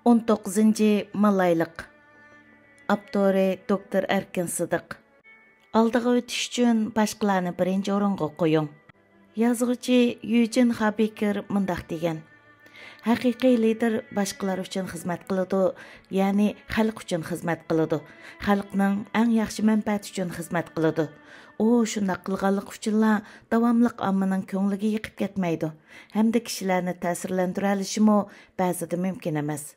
19. Malaylık. Abdori Doktor Erkin Sıdık. Aldığı ötüş üçün başqalarını birinci orunğa qoyun. Yazğıcı Yücin Habikir mındaq degen. Haqiqiy lider başqalar üçün xizmat qılıdı, yani xalq üçün xizmat qılıdı. Xalqның ən yaxşı mənfəət üçün xizmat qılıdı. O, şundaq qılğanlıq üçünla davamlıq ammanın köңlüge yıqıb ketməydi. Hem de kişilərini təsirləndirə alışımı bəzida mümkün emas.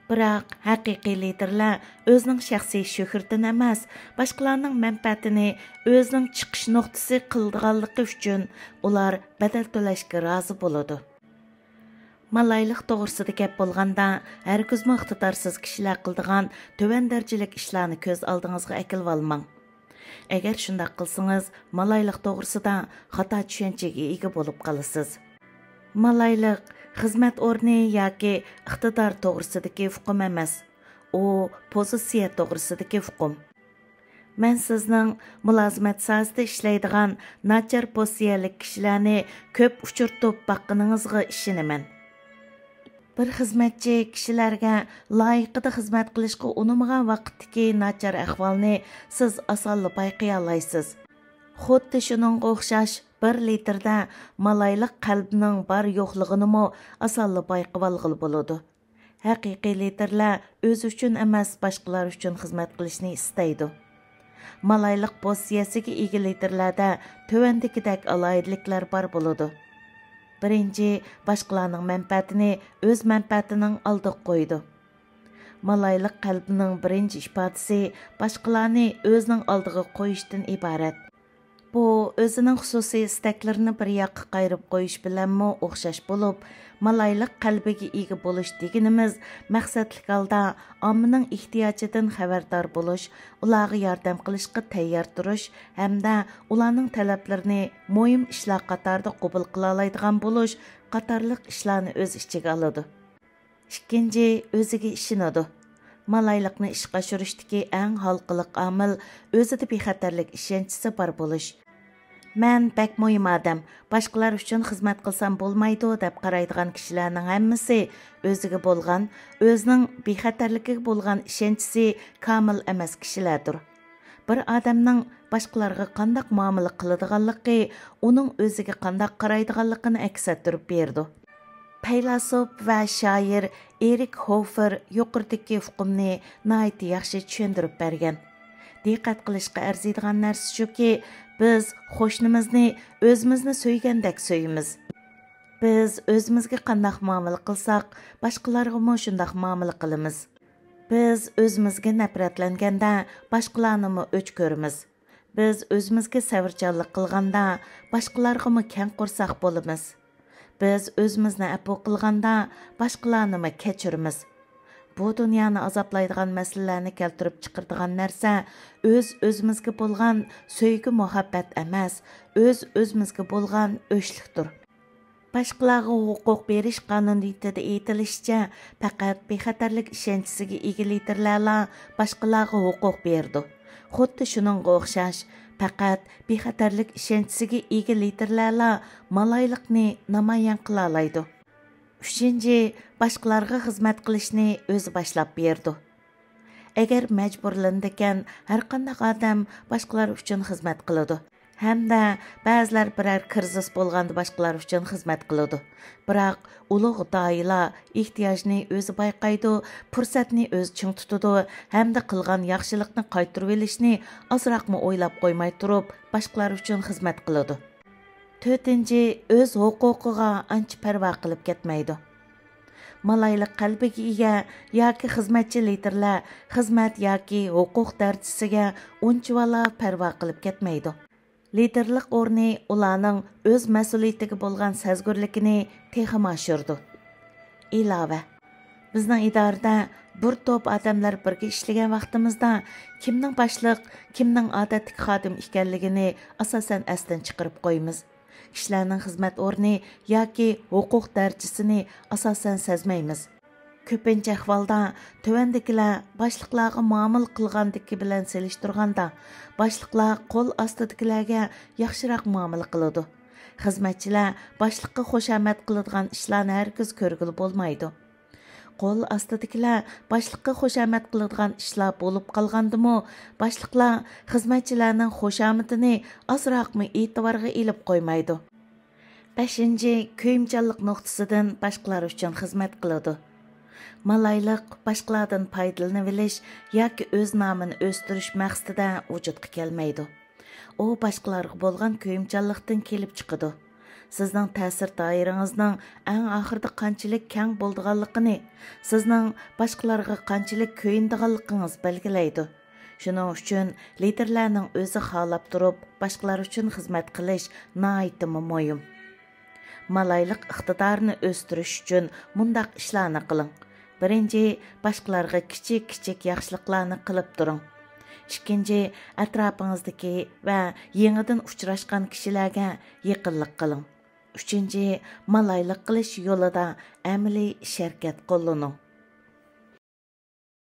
Biroq haqiqiy liderlər özünün şəxsi şöhrətini emas, başqalarının mənfəətini özünün çıxış nöqtəsi qıldığanlığı üçün ular bədəl töləşkə razı boludu. Malaylıq doğrusida gap bolğanda, hər gözmü iqtidarsız kişilər qıldığan tövən dərəcəlik işlarni көз aldığınızğa əkilib almang. Əgər şundaq qılsınız, malaylıq doğrusida xata düşüncəyə ega bo'lib qalasiz. Malaylıq xizmat o'rni yoki iqtidor to'g'risidagi hukm emas. U pozitsiya to'g'risidagi hukm. Men sizning mulozimat sohasida ishlaydigan nachar pozitsiyalik kishilarni ko'p uchirtib baqqaningizga ishonaman. Bir xizmatchi kishilarga loyiqida xizmat qilishga unamagan vaqtdagi nachar ahvolni siz osonla payqay olasiz. Xuddi shuningga o'xshash bir liderda malaylıq qalbining bar yo'qligini osonla payqab olg'ili bo'ladi. Haqiqiy liderlar o'zi uchun emas, boshqalar uchun xizmat qilishni istaydi. Malaylıq pozitsiyasiga ega liderlarda tövəndikidək alayidliklar bar bo'ladi. Birinci, başqalarının mənfəətini öz mənfəətinin aldığı qoydu. Malaylıq qalbinin birinci ifadəsi başqalarını özünün aldığı qoyuşdan ibarət. Bu, özünün xüsusi isteklerini bir yoqqa qayırıb qoyuş bilanmı o'xshash bo'lib, malaylıq qalbiga ega bo'lish deganimiz maqsadlik holda ommaning ehtiyojidan xabardor bo'lish, ularga yordam qilishga tayyor turish hamda ularning talablarini muhim ishlar qatorida qabul qila oladigan bo'lish qatorliq ishlarni o'z ichiga oladi. Ikkinchi, o'ziga ishonadi. Malaylықны ishqa oshirishdagi eng halqiliq omil o'zida bexatarlik ishonchisi bor bo'lish. Men bak muhim odam, boshqalar uchun xizmat qilsam bo'lmaydi deb qaraydigan kishilarning hammasi o'ziga bo'lgan, o'zining bexatarligiga bo'lgan ishonchisi komil emas kishilardir. Bir odamning boshqalarga qanday muomala qiladiganligi uning o'ziga qanday qaraydiganligini aks ettirib berdi. Faylasuf va shoir Erik Hofer yuqoridagi hukmni nihoyat yaxshi tushuntirib bergan. Diqqat qilishga arziydigan narsa shuki, biz qo'shnimizni o'zimizni so'ygandek so'yimiz. Biz o'zimizga qanday muomala qilsak, boshqalarga ham shunday muomala qilamiz. Biz o'zimizga nafratlanganda, boshqalarni ham o'ch ko'ramiz. Biz o'zimizga savrchanlik qilganda, boshqalarga ham keng qo'rsoq bo'lamiz. Biz o'zimizni afu qilganda, boshqalarni kechiramiz. Bu dunyoni azoblaydigan masalalarni keltirib chiqaradigan narsa o'zimizga bo'lgan sevgi muhabbat emas, o'zimizga bo'lgan o'chlikdir. Boshqalarga huquq berish qonuniyatida aytilishicha, faqat bexatarlik ishonchisiga ega liderlar boshqalarga huquq berdi. Xuddi shuningga o'xshash, faqat bexatarlik ishonchisiga ega liderlar malaylықni namoyon qila oladi. Üçüncü, başqalarga xizmat qilishni o'zi boshlab berdi. Agar majburlandikan, har qanday odam boshqalar uchun xizmat qiladi. Hamda ba'zilar biror krizis bo'lganda boshqalar uchun xizmat qiladi. Biroq ulug' doilar ehtiyojni o'zi bayqaydi, fursatni o'zi ching tutadi, hamda qilgan yaxshilikni qaytarib olishni ozroqmi o'ylab qo'ymay turib, boshqalar uchun xizmat qiladi. To'rtinchi, o'z huquqiga ancha parvo qilib ketmaydi. Malaylıq qalbiga ega yoki xizmatchi liderlar xizmat yoki huquq darajasiga unchavala parvo qilib ketmaydi. Liderlik o'rni ularning o'z mas'uliyatiga bo'lgan sezgurligini texmi oshirdi. Ilova, bizning idorada bir to'p odamlar birga ishlagan vaqtimizda kimning boshliq, kimning odatli xodim ekanligini asosan asdan chiqarib qo'yamiz. Kishilarning xizmat o'rni yoki huquq darajasini asosan sezmaymiz. Ko'pincha ahvolda tovandikilar boshliqlarga muomala qilgandiki bilan selishtirganda, boshliqlar qo'l ostidagilarga yaxshiroq muomala qiladi. Xizmatchilar boshliqqa xushomat qiladigan ishlarni hargiz ko'rgili bo'lmaydi. Qo'l ostidagilar boshliqqa xushomat qiladigan ishlar bo'lib qolgandimi, boshliqlar xizmatchilarning xushomatini ozroqmi e'tiborga ilib qo'ymaydi. 5. Kuyimchanlik nuqtasidan boshqalar uchun xizmat qiladi. Malayliq boshqalardan foydalanib olish yoki o'z nomini o'stirish maqsadida vujudga kelmaydi. U boshqalarga bo'lgan kuyimchanlikdan kelib chiqadi. Sizning ta'sir doirangizning eng oxirida qanchalik keng bo'lganligini, sizning boshqalarga qanchalik kuyindiganligingiz belgilaydi. Shuning uchun liderlarning o'zi xohlab turib, boshqalar uchun xizmat qilish nihoyatda muhim. Malayliq iqtidorini o'stirish uchun mundaq ishlarni qiling. Birinchi, boshqalarga kichik yaxshiliklarni qilib turing. Ikkinchi, atrofing'izdagi va yangidan uchrashgan kishilarga yaqinlik qiling. Uchinchi, malayliq qilish yo'lida amaliy sharkat qo'llaning.